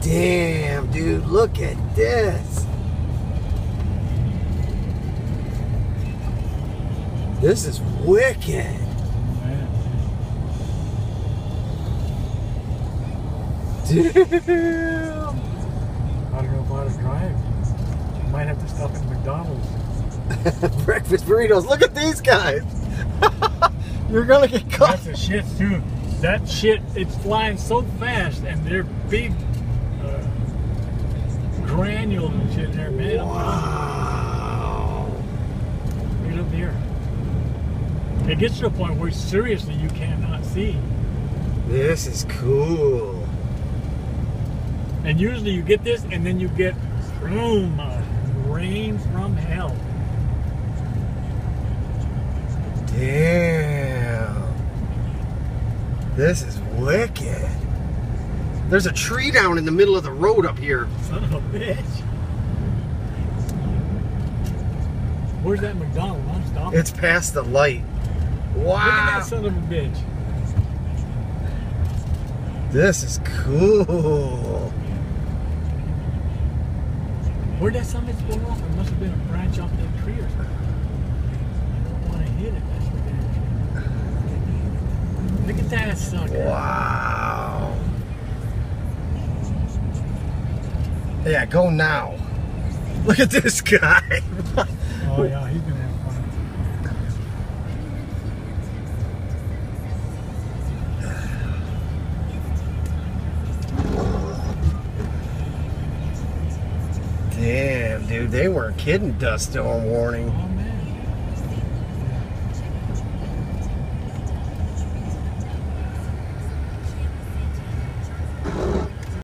Damn, dude, look at this. This is wicked. Damn. I don't know if I ought to drive. Might have to stop at McDonald's. Breakfast burritos. Look at these guys. You're gonna get caught. That's the shit too. That shit, it's flying so fast, and they're big granules and shit there, man. Wow. Right up here. It gets to a point where seriously you cannot see. This is cool. And usually you get this, and then you get boom, rain from hell. Damn. This is wicked. There's a tree down in the middle of the road up here. Son of a bitch. Where's that McDonald's? I'm stopping. It's past the light. Wow. Look at that son of a bitch. This is cool. Where'd that son of a bitch go off? It must have been a branch off that tree or something. I don't want to hit it. That's what that is. Look at that sucker. Wow. Yeah, go now. Look at this guy. Oh yeah, he's gonna have fun. Damn, dude, they weren't kidding. Dust storm warning.